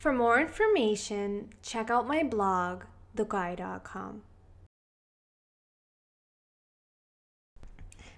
For more information, check out my blog, theguy.com.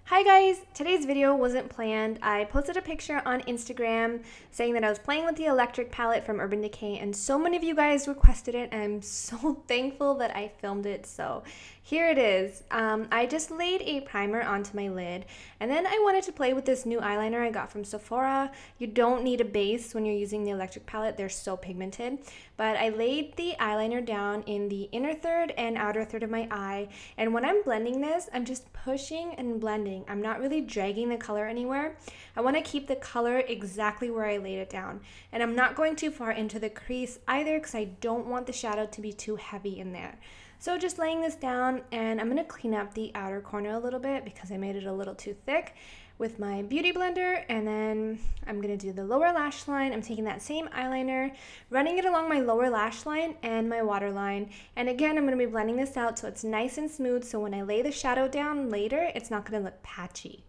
Hi guys! Today's video wasn't planned. I posted a picture on Instagram saying that I was playing with the electric palette from Urban Decay, and so many of you guys requested it, and I'm so thankful that I filmed it. So here it is. I just laid a primer onto my lid, and then I wanted to play with this new eyeliner I got from Sephora. You don't need a base when you're using the electric palette. They're so pigmented. But I laid the eyeliner down in the inner third and outer third of my eye, and when I'm blending this, I'm just pushing and blending. I'm not really dragging the color anywhere. I want to keep the color exactly where I laid it down. And I'm not going too far into the crease either because I don't want the shadow to be too heavy in there. So just laying this down, and I'm going to clean up the outer corner a little bit because I made it a little too thick with my Beauty Blender. And then I'm going to do the lower lash line. I'm taking that same eyeliner, running it along my lower lash line and my waterline. And again, I'm going to be blending this out so it's nice and smooth, so when I lay the shadow down later, it's not going to look patchy.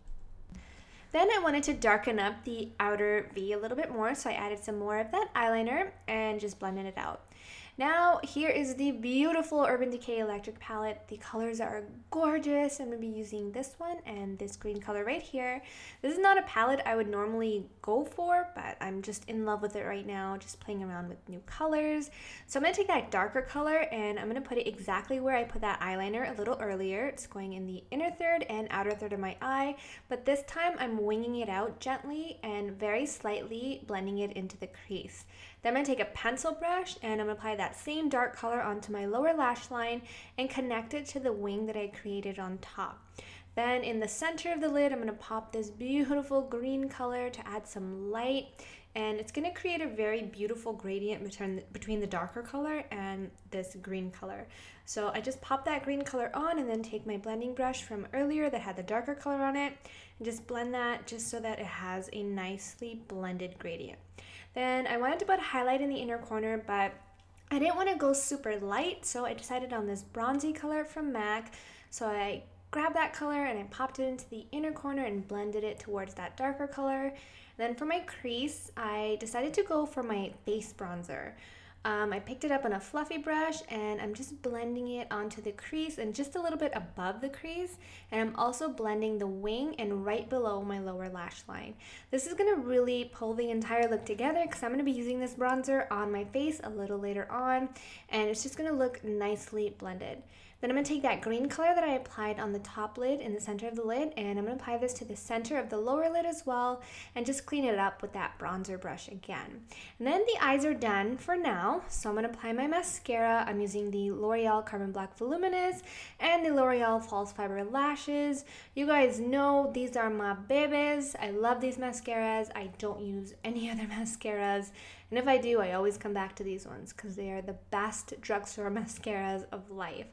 Then I wanted to darken up the outer V a little bit more, so I added some more of that eyeliner and just blended it out. Now, here is the beautiful Urban Decay electric palette. The colors are gorgeous. I'm going to be using this one and this green color right here. This is not a palette I would normally go for, but I'm just in love with it right now, just playing around with new colors. So I'm going to take that darker color and I'm going to put it exactly where I put that eyeliner a little earlier. It's going in the inner third and outer third of my eye, but this time I'm winging it out gently and very slightly blending it into the crease. Then I'm going to take a pencil brush and I'm going to apply that same dark color onto my lower lash line and connect it to the wing that I created on top. Then in the center of the lid, I'm going to pop this beautiful green color to add some light, and it's going to create a very beautiful gradient between the darker color and this green color. So I just pop that green color on and then take my blending brush from earlier that had the darker color on it and just blend that just so that it has a nicely blended gradient. Then I wanted to put highlight in the inner corner, but I didn't want to go super light, so I decided on this bronzy color from MAC. So I grabbed that color and I popped it into the inner corner and blended it towards that darker color. Then for my crease, I decided to go for my face bronzer. I picked it up on a fluffy brush and I'm just blending it onto the crease and just a little bit above the crease, and I'm also blending the wing and right below my lower lash line. This is going to really pull the entire look together because I'm going to be using this bronzer on my face a little later on, and it's just going to look nicely blended. Then I'm going to take that green color that I applied on the top lid in the center of the lid, and I'm going to apply this to the center of the lower lid as well and just clean it up with that bronzer brush again. And then the eyes are done for now, so I'm going to apply my mascara. I'm using the L'Oreal Carbon Black Voluminous and the L'Oreal False Fiber Lashes. You guys know these are my babies. I love these mascaras. I don't use any other mascaras, and if I do, I always come back to these ones because they are the best drugstore mascaras of life.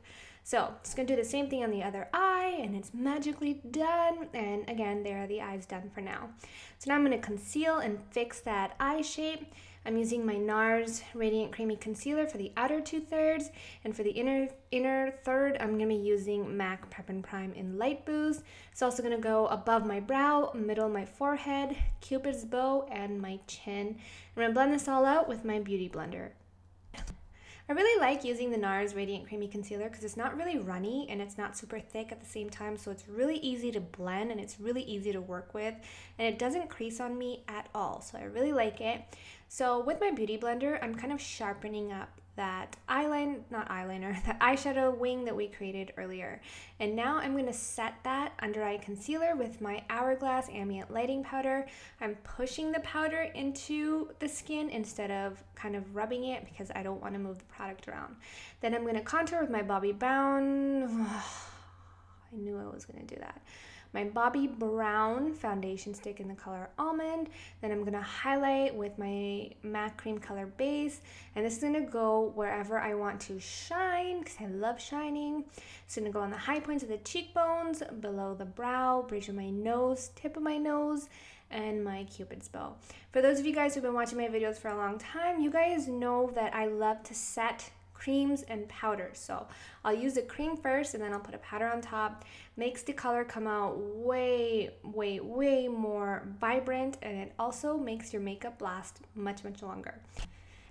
So just going to do the same thing on the other eye, and it's magically done. And again, there are the eyes done for now. So now I'm going to conceal and fix that eye shape. I'm using my NARS Radiant Creamy Concealer for the outer 2/3, and for the inner third, I'm going to be using MAC Prep and Prime in Light Boost. It's also going to go above my brow, middle of my forehead, Cupid's bow, and my chin. I'm going to blend this all out with my Beauty Blender. I really like using the NARS Radiant Creamy Concealer because it's not really runny and it's not super thick at the same time, so it's really easy to blend and it's really easy to work with, and it doesn't crease on me at all, so I really like it. So with my Beauty Blender, I'm kind of sharpening up that that eyeshadow wing that we created earlier. And now I'm going to set that under eye concealer with my Hourglass Ambient Lighting Powder. I'm pushing the powder into the skin instead of kind of rubbing it because I don't want to move the product around. Then I'm going to contour with my Bobbi Brown. I knew I was going to do that. My Bobbi Brown foundation stick in the color Almond. Then I'm going to highlight with my MAC cream color base, and this is going to go wherever I want to shine because I love shining. It's going to go on the high points of the cheekbones, below the brow, bridge of my nose, tip of my nose, and my Cupid's bow. For those of you guys who've been watching my videos for a long time, you guys know that I love to set creams and powders. So I'll use the cream first and then I'll put a powder on top. Makes the color come out way more vibrant, and it also makes your makeup last much longer.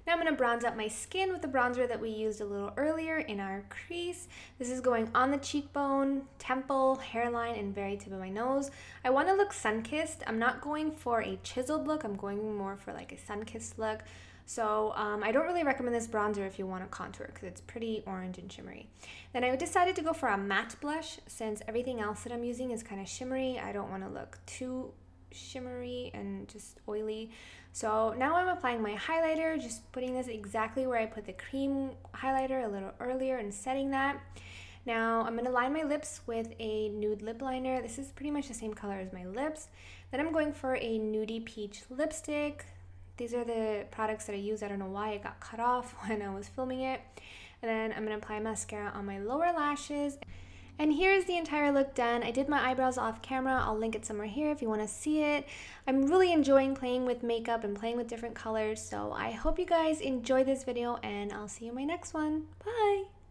Now I'm going to bronze up my skin with the bronzer that we used a little earlier in our crease. This is going on the cheekbone, temple, hairline, and very tip of my nose. I want to look sun-kissed. I'm not going for a chiseled look. I'm going more for like a sun-kissed look. So I don't really recommend this bronzer if you want to contour because it's pretty orange and shimmery. Then I decided to go for a matte blush since everything else that I'm using is kind of shimmery. I don't want to look too shimmery and just oily. So now I'm applying my highlighter, just putting this exactly where I put the cream highlighter a little earlier and setting that. Now I'm going to line my lips with a nude lip liner. This is pretty much the same color as my lips. Then I'm going for a nudie peach lipstick. These are the products that I use. I don't know why it got cut off when I was filming it. And then I'm going to apply mascara on my lower lashes. And here's the entire look done. I did my eyebrows off camera. I'll link it somewhere here if you want to see it. I'm really enjoying playing with makeup and playing with different colors. So I hope you guys enjoyed this video and I'll see you in my next one. Bye!